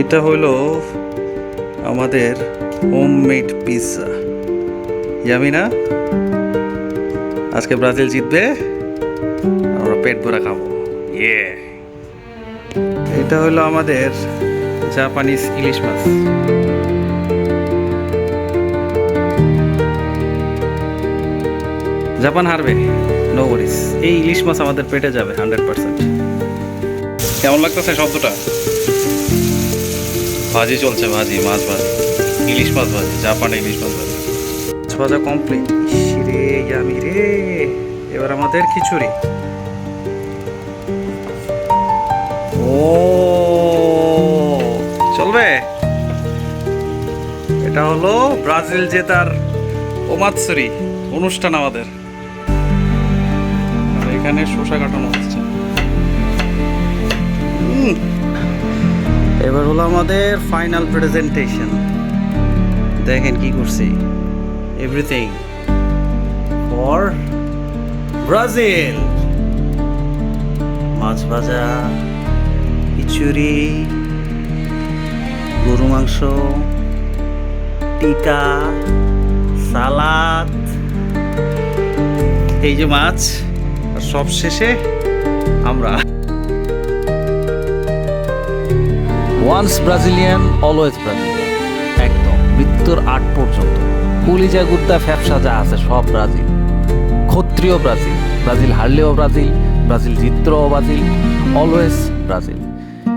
এটা হলো আমাদের হোমমেড পিৎজা। ইয়ামি না? আজকে ব্রাজিল জিতবে, আমরা পেট ভরা খাবো। ইয়ে, এটা হলো আমাদের জাপানিজ ইলিশ মাছ। জাপান হারবে, নো ওয়ারিস। এই ইলিশ মাছ আমাদের পেটে যাবে 100%। কেমন লাগতেছে শব্দটা? ভাজি চলছে, ভাজি, মাছ ভাজি, ইলিশ মাছ ভাজি, জাপানে ইলিশ মাছ ভাজি। মাছ ভাজা কমপ্লিট। রে ইয়ামি রে। এবার আমাদের খিচুড়ি। ও চলবে। এটা হলো ব্রাজিল জেতার ওমাৎসুরি অনুষ্ঠান আমাদের। আর এখানে শসা কাটানো হচ্ছে। এবার হলো আমাদের ফাইনাল প্রেজেন্টেশন। দেখেন কি করছি। Everything for Brazil. মাছ ভাজা, খিচুড়ি, গরু মাংস, টিকা, সালাদ, এই যে মাছ, আর সব শেষে আমরা। ওয়ান্স ব্রাজিলিয়ান অলওয়েজ ব্রাজিলিয়ান, একদম মৃত্যুর আগ পর্যন্ত। কলিজা গুদ্দা ফ্যাপসা যা আছে সব ব্রাজিল। ক্ষত্রিয় ব্রাজিল, ব্রাজিল হারলেও ব্রাজিল, ব্রাজিল জিতলেও ব্রাজিল, অলওয়েজ ব্রাজিল।